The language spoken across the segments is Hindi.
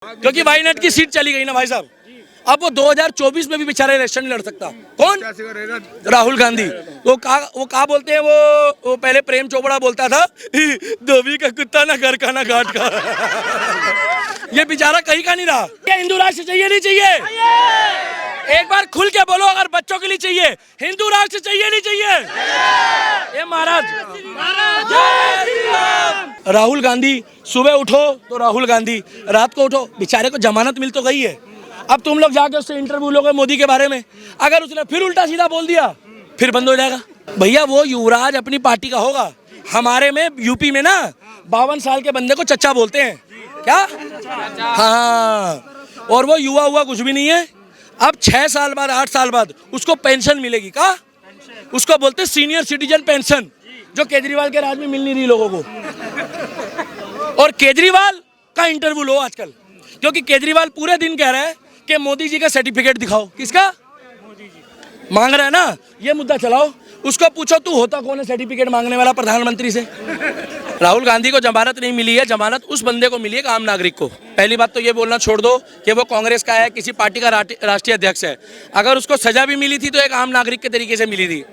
क्योंकि वाईनाट की सीट चली गई ना भाई साहब। अब वो 2024 में भी बेचारा इलेक्शन नहीं लड़ सकता। कौन? राहुल गांधी। वो कहा बोलते हैं वो पहले प्रेम चोपड़ा बोलता था धोबी का कुत्ता ना घर का ना घाट का। ये बेचारा कहीं का नहीं रहा। क्या हिंदू राष्ट्र चाहिए नहीं चाहिए? एक बार खुल के बोलो, अगर बच्चों के लिए चाहिए, हिंदू राष्ट्र चाहिए नहीं चाहिए? ये महाराज राहुल गांधी, सुबह उठो तो राहुल गांधी, रात को उठो, बेचारे को जमानत मिल तो गई है। अब तुम लोग जाके उससे इंटरव्यू लोगे मोदी के बारे में, अगर उसने फिर उल्टा सीधा बोल दिया फिर बंद हो जाएगा। भैया वो युवराज अपनी पार्टी का होगा। हमारे में यूपी में ना 52 साल के बंदे को चच्चा बोलते हैं। क्या? हाँ, और वो युवा हुआ कुछ भी नहीं है। अब 6 साल बाद 8 साल बाद उसको पेंशन मिलेगी। का उसको बोलते सीनियर सिटीजन पेंशन, जो केजरीवाल के राज में मिल नहीं रही लोगों को। और केजरीवाल का इंटरव्यू लो आजकल, क्योंकि केजरीवाल पूरे दिन कह रहा है कि मोदी जी का सर्टिफिकेट दिखाओ। किसका मांग रहा है ना, ये मुद्दा चलाओ। उसको पूछो तू होता कौन है सर्टिफिकेट मांगने वाला प्रधानमंत्री से। राहुल गांधी को जमानत नहीं मिली है, जमानत उस बंदे को मिली है, आम नागरिक को। पहली बात तो ये बोलना छोड़ दो कि वो कांग्रेस का है, किसी पार्टी का राष्ट्रीय अध्यक्ष है। अगर उसको सजा भी मिली थी तो एक आम नागरिक के तरीके से मिली थी।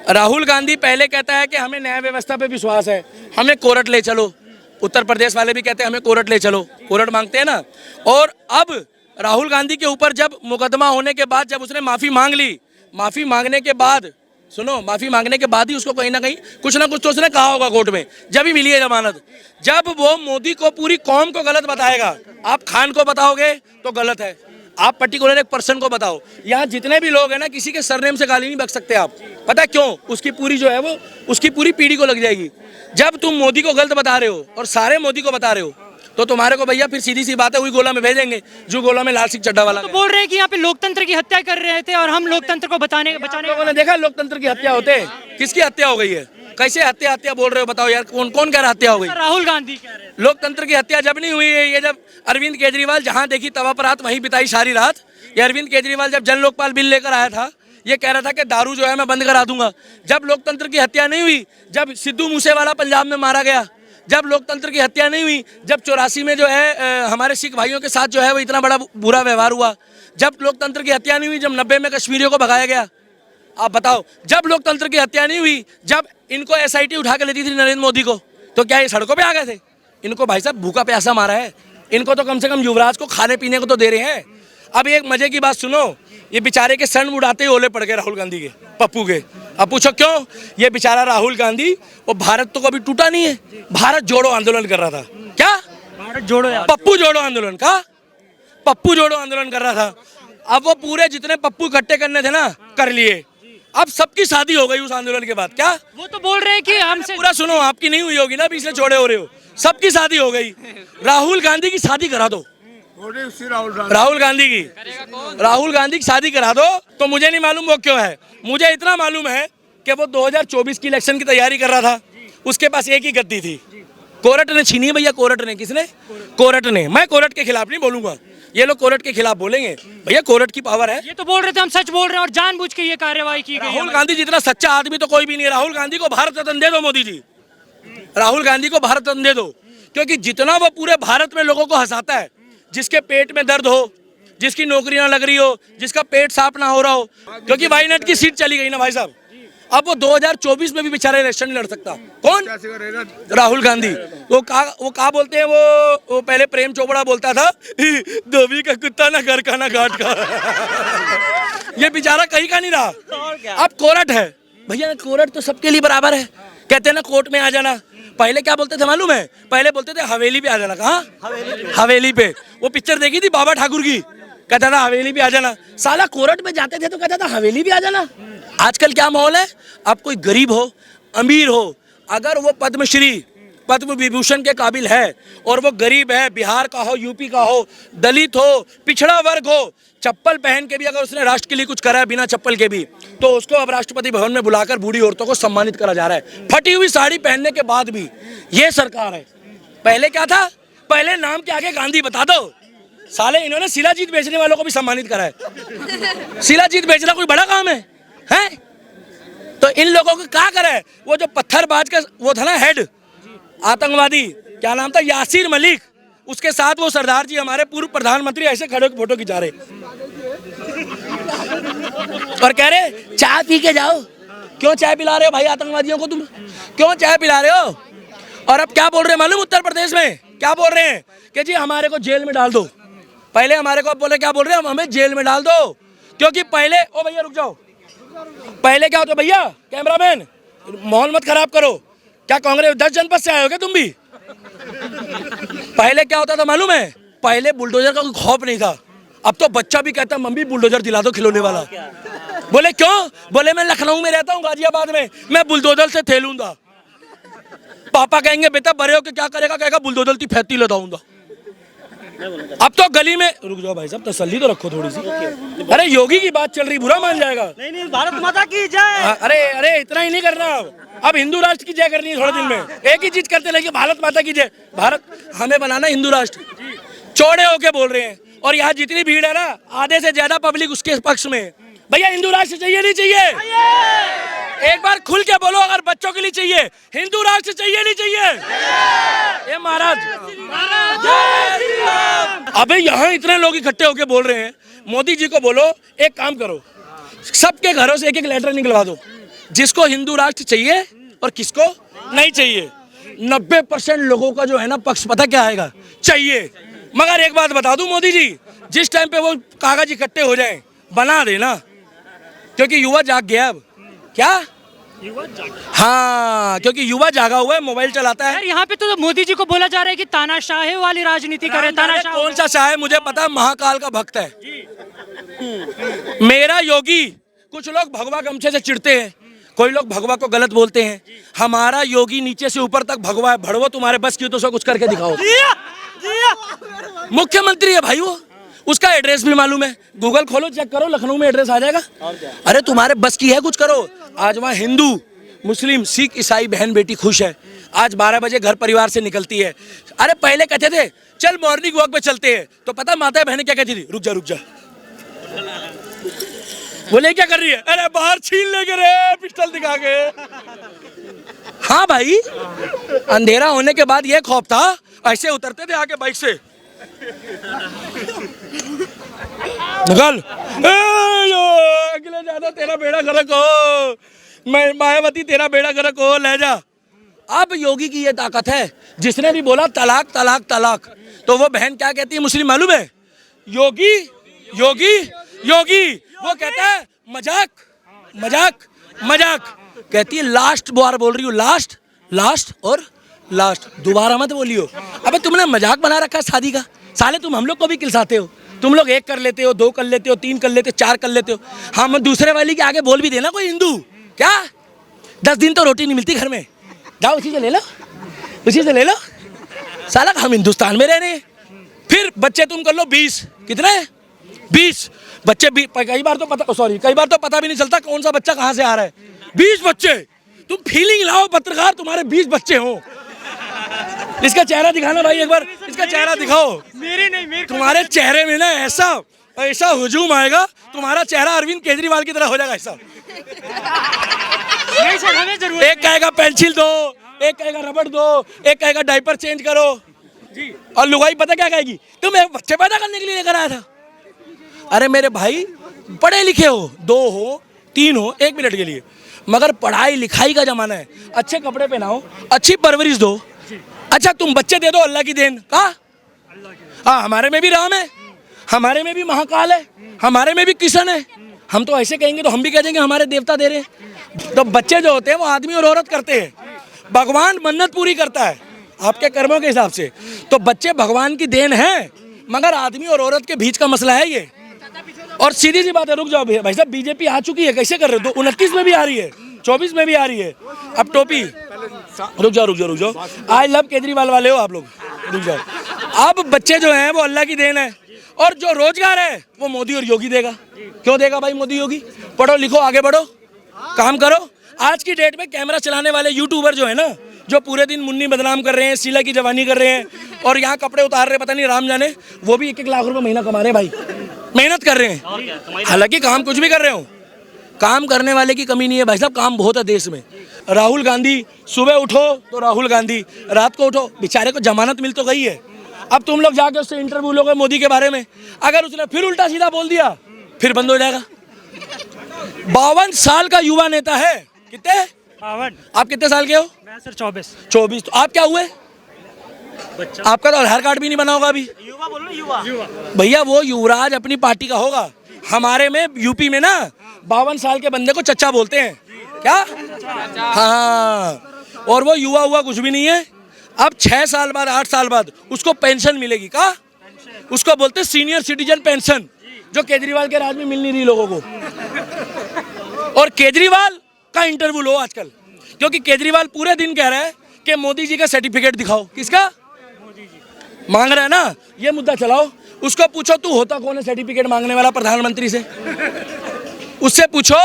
राहुल गांधी पहले कहता है कि हमें न्याय व्यवस्था पे विश्वास है, हमें कोर्ट ले चलो। उत्तर प्रदेश वाले भी कहते हैं हमें कोर्ट ले चलो, कोर्ट मांगते हैं ना। और अब राहुल गांधी के ऊपर जब मुकदमा होने के बाद जब उसने माफी मांग ली, माफी मांगने के बाद सुनो, माफी मांगने के बाद ही उसको कहीं ना कहीं कुछ ना कुछ तो उसने कहा होगा कोर्ट में, जब ही मिली है जमानत। जब वो मोदी को, पूरी कौम को गलत बताएगा, आप खान को बताओगे तो गलत है, आप पर्टिकुलर एक पर्सन को बताओ। यहाँ जितने भी लोग हैं ना, किसी के सरनेम से गाली नहीं बक सकते आप। पता है क्यों? उसकी पूरी जो है वो उसकी पूरी पीढ़ी को लग जाएगी। जब तुम मोदी को गलत बता रहे हो और सारे मोदी को बता रहे हो, तो तुम्हारे को भैया फिर सीधी सी बात है वही गोला में भेजेंगे जो गोला में लाल सिंह चड्ढा वाला। तो बोल रहे हैं कि यहाँ पे लोकतंत्र की हत्या कर रहे थे और हम लोकतंत्र को बचाने लोगों ने देखा लोकतंत्र की हत्या होते। किसकी हत्या हो गई है? कैसे हत्या बोल रहे हो? बताओ यार, कौन कह रहा हत्या हो गई? राहुल गांधी कह रहे हैं। लोकतंत्र की हत्या जब नहीं हुई है, ये जब अरविंद केजरीवाल जहां देखी तवा पर रात वहीं बिताई सारी रात। ये अरविंद केजरीवाल जब जन लोकपाल बिल लेकर आया था, ये कह रहा था कि दारू जो है मैं बंद करा दूंगा। जब लोकतंत्र की हत्या नहीं हुई, जब सिद्धू मूसेवाला पंजाब में मारा गया, जब लोकतंत्र की हत्या नहीं हुई, जब 84 में जो है हमारे सिख भाइयों के साथ जो है वो इतना बड़ा बुरा व्यवहार हुआ, जब लोकतंत्र की हत्या नहीं हुई, जब 90 में कश्मीरियों को भगाया गया, आप बताओ। जब लोकतंत्र की हत्या नहीं हुई, जब इनको एसआईटी उठा के लेती थी नरेंद्र मोदी को, तो क्या ये सड़कों पे आ गए थे? इनको भाई साहब भूखा प्यासा मारा है। इनको तो कम से कम युवराज को खाने पीने को तो दे रहे हैं। अब एक मजे की बात सुनो, ये बेचारे के सन उड़ाते ही ओले पड़ गए राहुल गांधी के, पप्पू के। अब पूछो क्यों? ये बेचारा राहुल गांधी वो भारत तो कभी टूटा नहीं है, भारत जोड़ो आंदोलन कर रहा था। क्या? भारत जोड़ो, पप्पू जोड़ो आंदोलन का, पप्पू जोड़ो आंदोलन कर रहा था। अब वो पूरे जितने पप्पू इकट्ठे करने थे ना, कर लिए। अब सबकी शादी हो गई उस आंदोलन के बाद। क्या? वो तो बोल रहे हैं कि हमसे पूरा सुनो, आपकी नहीं हुई होगी ना, बीच में छोड़े हो रहे हो। सबकी शादी हो गई। राहुल गांधी की शादी करा दो, राहुल गांधी की शादी करा दो। तो मुझे नहीं मालूम वो क्यों है, मुझे इतना मालूम है कि वो 2024 की इलेक्शन की तैयारी कर रहा था। उसके पास एक ही गद्दी थी, कोर्ट ने छीनी भैया। कोर्ट ने, किसने? कोर्ट ने। मैं कोर्ट के खिलाफ नहीं बोलूंगा, ये लोग कोर्ट के खिलाफ बोलेंगे। भैया कोर्ट की पावर है। ये तो बोल रहे थे हम सच बोल रहे हैं और जानबूझ के ये कार्यवाही की गई। राहुल गांधी जितना सच्चा आदमी तो कोई भी नहीं है। राहुल गांधी को भारत रत्न दे दो मोदी जी, राहुल गांधी को भारत रत्न दे दो। क्योंकि जितना वो पूरे भारत में लोगों को हंसाता है, जिसके पेट में दर्द हो, जिसकी नौकरी ना लग रही हो, जिसका पेट साफ ना हो रहा हो, क्योंकि वाईनाट की सीट चली गई ना भाई साहब। अब वो 2024 में भी बेचारा इलेक्शन नहीं लड़ सकता। कौन? राहुल गांधी। वो कहा बोलते हैं वो पहले प्रेम चोपड़ा बोलता था धोबी का कुत्ता ना घर का ना घाट का। ये बेचारा कहीं का नहीं रहा। अब कोर्ट है भैया, कोर्ट तो सबके लिए बराबर है। कहते हैं ना कोर्ट में आ जाना। पहले क्या बोलते थे मालूम है? पहले बोलते थे हवेली पे आ जाना। कहाँ? हवेली पे। वो पिक्चर देखी थी बाबा ठाकुर की, कहता था हवेली पे आ जाना। साला कोर्ट में जाते थे तो कहता था हवेली पे आ जाना। आजकल क्या माहौल है? आप कोई गरीब हो, अमीर हो, अगर वो पद्मश्री, पद्म विभूषण के काबिल है और वो गरीब है, बिहार का हो, यूपी का हो, दलित हो, पिछड़ा वर्ग हो, चप्पल पहन के भी अगर उसने राष्ट्र के लिए कुछ करा है बिना चप्पल के भी, तो उसको अब राष्ट्रपति भवन में बुलाकर बूढ़ी औरतों को सम्मानित करा जा रहा है, फटी हुई साड़ी पहनने के बाद भी। ये सरकार है। पहले क्या था? पहले नाम के आगे गांधी बता दो। साले इन्होंने शिलाजीत बेचने वालों को भी सम्मानित करा है। शिलाजीत बेचना कोई बड़ा काम है? तो इन लोगों को क्या करे? वो जो पत्थरबाज का वो था ना हेड, आतंकवादी, क्या नाम था? यासिर मलिक। उसके साथ वो सरदार जी हमारे पूर्व प्रधानमंत्री ऐसे खड़े होकर फोटो खिंचा रहे और कह रहे चाय पी के जाओ। क्यों चाय पिला रहे हो भाई आतंकवादियों को तुम? क्यों चाय पिला रहे हो? और अब क्या बोल रहे हैं मालूम? उत्तर प्रदेश में क्या बोल रहे हैं कि जी हमारे को जेल में डाल दो। पहले हमारे को बोले, क्या बोल रहे हैं? हमें जेल में डाल दो, क्योंकि पहले, ओ भैया रुक जाओ, पहले क्या होता भैया, कैमरामैन माहौल मत खराब करो। क्या कांग्रेस 10 जनपद से आए हो क्या तुम भी? पहले क्या होता था मालूम है? पहले बुलडोजर का कोई खौफ नहीं था। अब तो बच्चा भी कहता मम्मी बुलडोजर दिला दो खिलौने वाला। बोले क्यों? बोले मैं लखनऊ में रहता हूँ, गाजियाबाद में, मैं बुलडोजर से ठेलूंगा। पापा कहेंगे बेटा बड़े हो के क्या करेगा? कहेगा बुलडोजर की फैक्ट्री लगाऊंगा। अब तो गली में, रुक जाओ भाई साहब तसल्ली तो रखो थोड़ी सी। अरे योगी की बात चल रही, बुरा मान जाएगा। नहीं, भारत माता की जय। अरे इतना ही नहीं करना, अब हिंदू राष्ट्र की जय करनी है थोड़े दिन में। एक ही चीज करते लगे, भारत माता की जय। भारत हमें बनाना हिंदू राष्ट्र, चौड़े होके बोल रहे हैं। और यहाँ जितनी भीड़ है ना, आधे से ज्यादा पब्लिक उसके पक्ष में। भैया हिंदू राष्ट्र चाहिए नहीं चाहिए? एक बार खुल के बोलो, अगर बच्चों के लिए चाहिए, हिंदू राष्ट्र चाहिए नहीं चाहिए? ये महाराज अबे यहाँ इतने लोग इकट्ठे होके बोल रहे हैं, मोदी जी को बोलो एक काम करो, सबके घरों से एक एक लेटर निकलवा दो, जिसको हिंदू राष्ट्र चाहिए और किसको नहीं चाहिए। 90% लोगों का जो है ना पक्ष पता क्या आएगा? चाहिए। मगर एक बात बता दूं मोदी जी, जिस टाइम पे वो कागज इकट्ठे हो जाएं, बना देना, क्योंकि युवा जाग गया अब। क्या? हाँ, क्योंकि युवा जागा हुआ है, मोबाइल चलाता है। यार यहाँ पे तो मोदी जी को बोला जा रहा है कि तानाशाही वाली राजनीति करे। तानाशाह कौन सा शाह है मुझे पता है, महाकाल का भक्त है मेरा योगी। कुछ लोग भगवा गमछे से चिढ़ते हैं, कोई लोग भगवा को गलत बोलते हैं। हमारा योगी नीचे से ऊपर तक भगवा है। भड़वो तुम्हारे बस की तो सब कुछ करके दिखाओ। मुख्यमंत्री है भाई वो, उसका एड्रेस भी मालूम है। गूगल खोलो चेक करो, लखनऊ में एड्रेस आ जाएगा। अरे तुम्हारे बस की है, कुछ करो। आज वहाँ हिंदू मुस्लिम सिख ईसाई बहन बेटी खुश है। आज 12 बजे घर परिवार से निकलती है। अरे पहले कहते थे चल मॉर्निंग वॉक पे चलते हैं, तो पता माता बहनें क्या कहती थी? रुक जा बोले क्या कर रही है? अरे बाहर छीन लेके रे पिस्टल दिखा के। हाँ भाई, अंधेरा होने के बाद ये खौफ था, ऐसे उतरते थे आके बाइक से, निकल अगले ज्यादा तेरा बेड़ा गर्क हो, मैं मायावती तेरा बेड़ा गर्क हो, ले जा। अब योगी की ये ताकत है, जिसने भी बोला तलाक तलाक तलाक, तो वो बहन क्या कहती है मुस्लिम मालूम है? योगी योगी योगी। वो कहता है मजाक मजाक मजाक। कहती है लास्ट बार बोल रही हूँ, लास्ट लास्ट और लास्ट, दोबारा मत बोलियो। अबे तुमने मजाक बना रखा है शादी का। साले तुम हम लोग को भी किलसाते हो। तुम लोग 1 कर लेते हो, 2 कर लेते हो, 3 कर लेते हो, 4 कर लेते हो। हम दूसरे वाली के आगे बोल भी देना कोई हिंदू, क्या 10 दिन तो रोटी नहीं मिलती घर में, जाओ उसी से ले लो, उसी से ले लो। साला हम हिंदुस्तान में रह रहे हैं। फिर बच्चे तुम कर लो 20, कितने? 20 बच्चे। कई बार तो पता भी नहीं चलता कौन सा बच्चा कहाँ से आ रहा है। 20 बच्चे। तुम फीलिंग लाओ पत्रकार, तुम्हारे 20 बच्चे हो। इसका चेहरा दिखाना भाई एक बार, इसका चेहरा दिखाओ। मेरे तुम्हारे चेहरे में ना ऐसा हुजूम आएगा, तुम्हारा चेहरा अरविंद केजरीवाल की तरह हो जाएगा ऐसा। हमें जरूरत एक कहेगा पेंसिल दो, एक कहेगा रबड़ दो, एक कहेगा डायपर चेंज करो जी, और लुगाई पता क्या कहेगी? तुम एक बच्चे पैदा करने के लिए लेकर आया था। अरे मेरे भाई पढ़े लिखे हो, 2 हो 3 हो, 1 मिनट के लिए, मगर पढ़ाई लिखाई का जमाना है। अच्छे कपड़े पहनाओ, अच्छी परवरिश दो। अच्छा तुम बच्चे दे दो, अल्लाह की देन। कहा? हाँ, हमारे में भी राम है, हमारे में भी महाकाल है, हमारे में भी किशन है। हम तो ऐसे कहेंगे तो हम भी कह देंगे हमारे देवता दे रहे हैं। तो बच्चे जो होते हैं वो आदमी और औरत करते हैं, भगवान मन्नत पूरी करता है आपके कर्मों के हिसाब से। तो बच्चे भगवान की देन है, मगर आदमी और औरत के बीच का मसला है ये। और सीधी सी बात है, रुक जाओ भाई साहब, बीजेपी आ चुकी है, कैसे कर रहे हो? 29 में भी आ रही है, 24 में भी आ रही है। अब टोपी, रुक जाओ, आई लव केजरीवाल वाले हो आप लोग, रुक जाओ। अब बच्चे जो हैं वो अल्लाह की देन है, और जो रोजगार है वो मोदी और योगी देगा। क्यों देगा भाई मोदी योगी? पढ़ो लिखो, आगे बढ़ो, काम करो। आज की डेट में कैमरा चलाने वाले यूट्यूबर जो है ना, जो पूरे दिन मुन्नी बदनाम कर रहे हैं, शीला की जवानी कर रहे हैं, और यहाँ कपड़े उतार रहे, पता नहीं राम जाने, वो भी 1-1 लाख रुपए महीना कमा रहे हैं भाई, मेहनत कर रहे हैं। हालांकि काम कुछ भी कर रहे हो, काम करने वाले की कमी नहीं है भाई साहब, काम बहुत है देश में। राहुल गांधी, सुबह उठो तो राहुल गांधी, रात को उठो, बेचारे को जमानत मिल तो गई है, अब तुम लोग जाके उससे इंटरव्यू लोगे मोदी के बारे में, अगर उसने फिर उल्टा सीधा बोल दिया फिर बंद हो जाएगा। 52 साल का युवा नेता है। कितने? 52। आप कितने साल के हो? मैं सर 24। 24। तो आप क्या हुए? आपका तो आधार कार्ड भी नहीं बना होगा अभी। युवा बोलो ना, युवा। भैया वो युवराज अपनी पार्टी का होगा। हमारे में यूपी में ना 52 साल के बंदे को चच्चा बोलते हैं। क्या? हाँ, और वो युवा हुआ कुछ भी नहीं है। अब 6 साल बाद 8 साल बाद उसको पेंशन मिलेगी। का उसको बोलते हैं सीनियर सिटीजन पेंशन, जो केजरीवाल के राज में मिल नहीं रही लोगों को। और केजरीवाल का इंटरव्यू लो आजकल, क्योंकि केजरीवाल पूरे दिन कह रहा है कि मोदी जी का सर्टिफिकेट दिखाओ। किसका मांग रहा है ना, ये मुद्दा चलाओ। उसको पूछो तू होता कौन है सर्टिफिकेट मांगने वाला प्रधानमंत्री से। उससे पूछो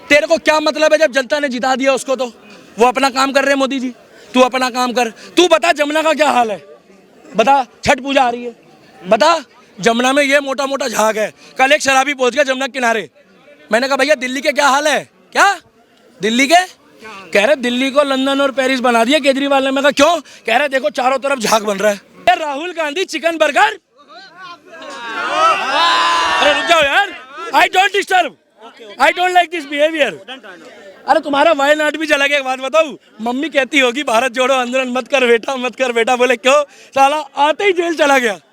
तेरे को क्या मतलब है जब जनता ने जिता दिया उसको। तो वो अपना काम कर रहे हैं मोदी जी, तू अपना काम कर। तू बता जमुना का क्या हाल है, बता। छठ पूजा आ रही है, बता जमुना में ये मोटा मोटा झाग है। कल एक शराबी पहुंच गया जमुना किनारे, मैंने कहा भैया दिल्ली के क्या हाल है? क्या दिल्ली के? कह रहे दिल्ली को लंदन और पेरिस बना दिया केजरीवाल ने। मैं कहा क्यों? कह रहे देखो चारों तरफ झाग बन रहा है। Rahul Gandhi chicken burger. अरे रुक जाओ यार, I don't disturb, I don't like this behaviour. अरे तुम्हारा वायनाड भी चला गया। एक बात बताऊं, मम्मी कहती होगी भारत जोड़ो आंदोलन मत कर बेटा, मत कर बेटा। बोले क्यों? साला आते ही जेल चला गया।